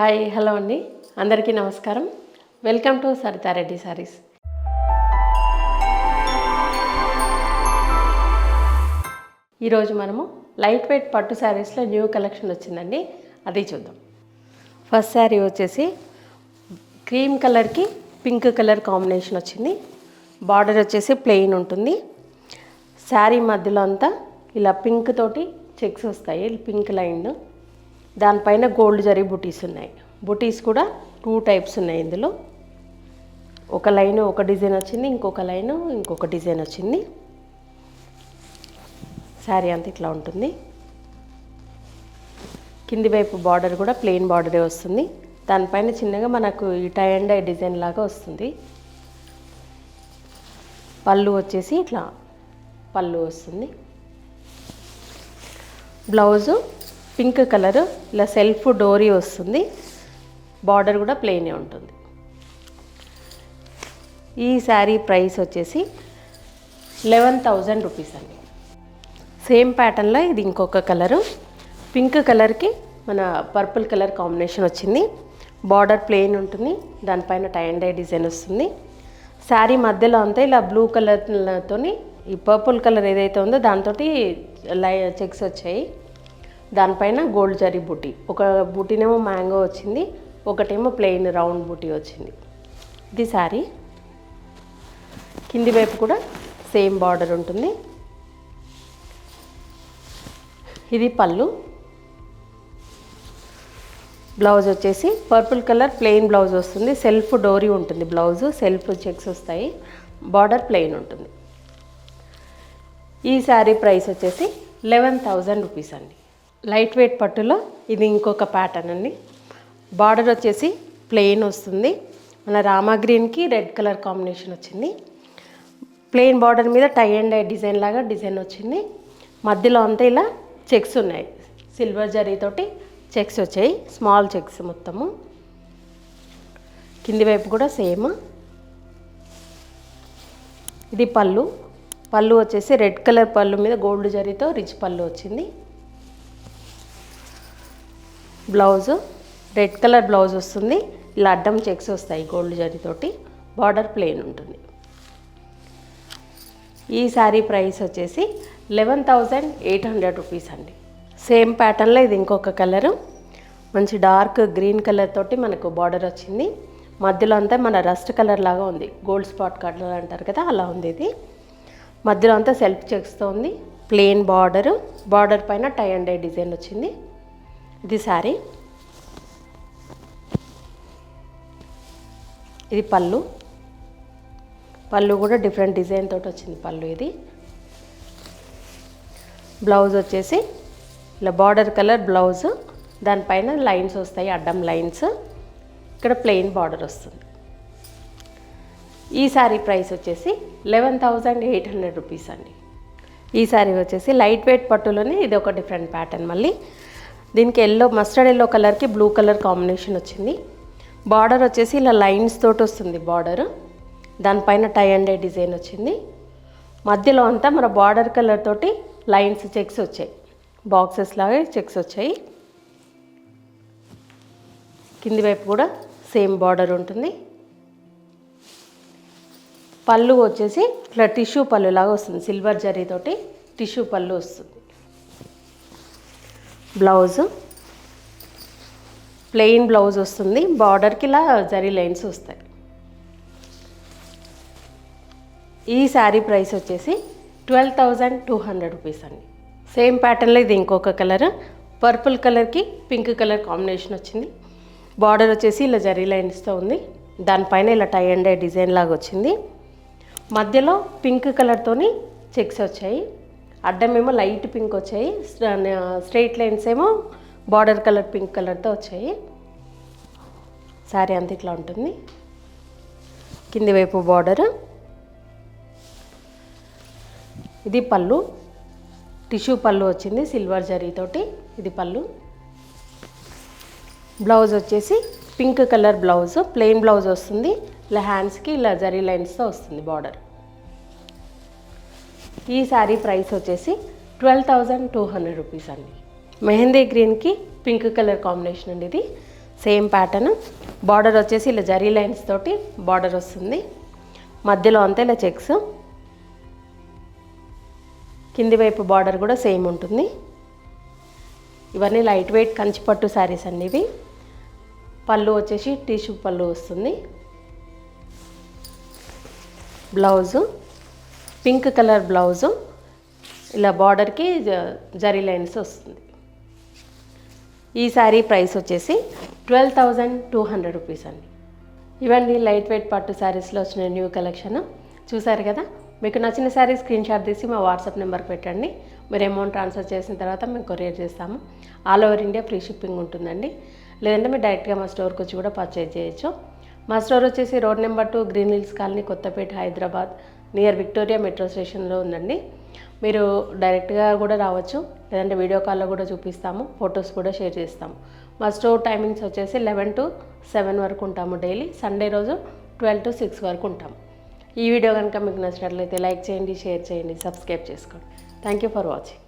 Hi hello అండి, అందరికీ నమస్కారం. Welcome to Saritha Reddy saris. ఈరోజు మనము లైట్ వెయిట్ పట్టు శారీస్లో న్యూ కలెక్షన్ వచ్చిందండి, అది చూద్దాం. ఫస్ట్ శారీ వచ్చేసి క్రీమ్ కలర్కి పింక్ కలర్ కాంబినేషన్ వచ్చింది. బార్డర్ వచ్చేసి ప్లెయిన్ ఉంటుంది. శారీ మధ్యలో అంతా ఇలా పింక్ తోటి చెక్స్ వస్తాయి, పింక్ లైన్. దానిపైన గోల్డ్ జరీ బుటీస్ ఉన్నాయి. బుటీస్ కూడా 2 టైప్స్ ఉన్నాయి. ఇందులో ఒక లైన్ ఒక డిజైన్ వచ్చింది, ఇంకొక లైన్ ఇంకొక డిజైన్ వచ్చింది. శారీ అంతా ఇట్లా ఉంటుంది. కింది వైపు బార్డర్ కూడా ప్లెయిన్ బార్డరే వస్తుంది. దానిపైన చిన్నగా మనకు ఈ టై అండ్ డై డిజైన్ లాగా వస్తుంది. పళ్ళు వచ్చేసి ఇట్లా పళ్ళు వస్తుంది. బ్లౌజు పింక్ కలర్ ఇలా సెల్ఫ్ డోరీ వస్తుంది. బార్డర్ కూడా ప్లెయినే ఉంటుంది. ఈ శారీ ప్రైస్ వచ్చేసి 11,000 రూపీస్ అండి. సేమ్ ప్యాటర్న్లో ఇది ఇంకొక కలరు. పింక్ కలర్కి మన పర్పుల్ కలర్ కాంబినేషన్ వచ్చింది. బార్డర్ ప్లెయిన్ ఉంటుంది, దానిపైన టై అండ్ డై డిజైన్ వస్తుంది. శారీ మధ్యలో అంతా ఇలా బ్లూ కలర్తో ఈ పర్పుల్ కలర్ ఏదైతే ఉందో దాంతో చెక్స్ వచ్చాయి. దానిపైన గోల్డ్ జరీ బుటీ, ఒక బుటీనేమో మ్యాంగో వచ్చింది, ఒకటేమో ప్లెయిన్ రౌండ్ బుటీ వచ్చింది. ఇది శారీ. కింది వైపు కూడా సేమ్ బార్డర్ ఉంటుంది. ఇది పళ్ళు. బ్లౌజ్ వచ్చేసి పర్పుల్ కలర్ ప్లెయిన్ బ్లౌజ్ వస్తుంది. సెల్ఫ్ డోరీ ఉంటుంది బ్లౌజ్, సెల్ఫ్ చెక్స్ వస్తాయి, బార్డర్ ప్లెయిన్ ఉంటుంది. ఈ శారీ ప్రైస్ వచ్చేసి 11,000 రూపీస్ అండి. లైట్ వెయిట్ పట్టులో ఇది ఇంకొక ప్యాటర్న్ అండి. బార్డర్ వచ్చేసి ప్లెయిన్ వస్తుంది. మన రామా గ్రీన్కి రెడ్ కలర్ కాంబినేషన్ వచ్చింది. ప్లెయిన్ బార్డర్ మీద టై అండ్ డై డిజైన్ లాగా డిజైన్ వచ్చింది. మధ్యలో అంతా ఇలా చెక్స్ ఉన్నాయి, సిల్వర్ జరీతోటి చెక్స్ వచ్చాయి, స్మాల్ చెక్స్ మొత్తము. కింది వైపు కూడా సేమ్. ఇది పళ్ళు. పళ్ళు వచ్చేసి రెడ్ కలర్ పళ్ళు మీద గోల్డ్ జరీతో రిచ్ పళ్ళు వచ్చింది. బ్లౌజు రెడ్ కలర్ బ్లౌజ్ వస్తుంది. ఇలా అడ్డం చెక్స్ వస్తాయి గోల్డ్ జరీతోటి, బార్డర్ ప్లెయిన్ ఉంటుంది. ఈ శారీ ప్రైస్ వచ్చేసి 11,800 రూపీస్ అండి. సేమ్ ప్యాటర్న్లో ఇది ఇంకొక కలరు. మంచి డార్క్ గ్రీన్ కలర్ తోటి మనకు బార్డర్ వచ్చింది. మధ్యలో అంతా మన రస్ట్ కలర్ లాగా ఉంది, గోల్డ్ స్పాట్ కలర్ అంటారు కదా, అలా ఉంది ఇది. మధ్యలో అంతా సెల్ఫ్ చెక్స్తో ఉంది. ప్లెయిన్ బార్డరు, బార్డర్ పైన టై అండ్ డై డిజైన్ వచ్చింది. ఇది శారీ. ఇది పళ్ళు. పళ్ళు కూడా డిఫరెంట్ డిజైన్ తోటి వచ్చింది పళ్ళు ఇది. బ్లౌజ్ వచ్చేసి ఇలా బార్డర్ కలర్ బ్లౌజ్, దానిపైన లైన్స్ వస్తాయి, అడ్డం లైన్స్. ఇక్కడ ప్లెయిన్ బార్డర్ వస్తుంది. ఈ శారీ ప్రైస్ వచ్చేసి 11,800 రూపీస్ అండి. ఈ శారీ వచ్చేసి లైట్ వెయిట్ పట్టులోనే ఇది ఒక డిఫరెంట్ ప్యాటర్న్. మళ్ళీ దీనికి మస్టర్డ్ ఎల్లో కలర్కి బ్లూ కలర్ కాంబినేషన్ వచ్చింది. బార్డర్ వచ్చేసి ఇలా లైన్స్ తోటి వస్తుంది బార్డర్, దానిపైన టై అండ్ డై డిజైన్ వచ్చింది. మధ్యలో అంతా మన బార్డర్ కలర్ తోటి లైన్స్ చెక్స్ వచ్చాయి, బాక్సెస్ లాగా చెక్స్ వచ్చాయి. కింది వైపు కూడా సేమ్ బార్డర్ ఉంటుంది. పళ్ళు వచ్చేసి ఇట్లా టిష్యూ పళ్ళు లాగా వస్తుంది, సిల్వర్ జరీతోటి టిష్యూ పళ్ళు వస్తుంది. బ్లౌజ్ ప్లెయిన్ బ్లౌజ్ వస్తుంది, బార్డర్కి ఇలా జరీ లైన్స్ వస్తాయి. ఈ శారీ ప్రైస్ వచ్చేసి 12,200 రూపీస్ అండి. సేమ్ ప్యాటర్న్లో ఇది ఇంకొక కలర్. పర్పుల్ కలర్కి పింక్ కలర్ కాంబినేషన్ వచ్చింది. బార్డర్ వచ్చేసి ఇలా జరీ లైన్స్తో ఉంది, దానిపైన ఇలా టై అండ్ డై డిజైన్ లాగా వచ్చింది. మధ్యలో పింక్ కలర్తోని చెక్స్ వచ్చాయి, అడ్డమేమో లైట్ పింక్ వచ్చాయి, స్ట్రైట్ లైన్స్ ఏమో బార్డర్ కలర్ పింక్ కలర్తో వచ్చాయి. శారీ అంతా ఇట్లా ఉంటుంది. కింది వైపు బార్డర్. ఇది పళ్ళు. టిష్యూ పళ్ళు వచ్చింది సిల్వర్ జరీతోటి, ఇది పళ్ళు. బ్లౌజ్ వచ్చేసి pink colour blouse, plain blouse వస్తుంది. ఇలా హ్యాండ్స్కి ఇలా జరీ లైన్స్తో వస్తుంది బార్డర్. ఈ శారీ ప్రైస్ వచ్చేసి 12,200 రూపీస్ అండి. మెహందీ గ్రీన్కి పింక్ కలర్ కాంబినేషన్ అండి ఇది. Same pattern. బార్డర్ వచ్చేసి ఇలా జరీ లైన్స్ తోటి బార్డర్ వస్తుంది. మధ్యలో అంతా ఇలా చెక్స్. కింది వైపు బార్డర్ కూడా సేమ్ ఉంటుంది. ఇవన్నీ లైట్ వెయిట్ కంచిపట్టు శారీస్ అండి ఇవి. పళ్ళు వచ్చేసి టిష్యూ పళ్ళు వస్తుంది. బ్లౌజు పింక్ కలర్ బ్లౌజు, ఇలా బార్డర్కి జరీ లైన్స్ వస్తుంది. ఈ శారీ ప్రైస్ వచ్చేసి 12,200 రూపీస్ అండి. ఇవన్నీ లైట్ వెయిట్ పట్టు శారీస్లో వచ్చిన న్యూ కలెక్షన్ చూసారు కదా. మీకు నచ్చిన శారీ స్క్రీన్ షాట్ తీసి మా వాట్సాప్ నెంబర్ పెట్టండి. మీరు అమౌంట్ ట్రాన్స్ఫర్ చేసిన తర్వాత మేము కొరియర్ చేస్తాము. All over India free shipping ఉంటుందండి. లేదంటే మీరు డైరెక్ట్గా మా స్టోర్కి వచ్చి కూడా పర్చేజ్ చేయొచ్చు. మా స్టోర్ వచ్చేసి road number 2 green hills colony, Kothapet, Hyderabad, near Victoria metro స్టేషన్లో ఉందండి. మీరు డైరెక్ట్గా కూడా రావచ్చు, లేదంటే వీడియో కాల్లో కూడా చూపిస్తాము, ఫొటోస్ కూడా షేర్ చేస్తాము. మా స్టోర్ టైమింగ్స్ వచ్చేసి 11 to 7 వరకు ఉంటాము డైలీ. సండే రోజు 12 to 6 వరకు ఉంటాము. ఈ వీడియో కనుక మీకు నచ్చినట్లయితే లైక్ చేయండి, షేర్ చేయండి, సబ్స్క్రైబ్ చేసుకోండి. Thank you for watching.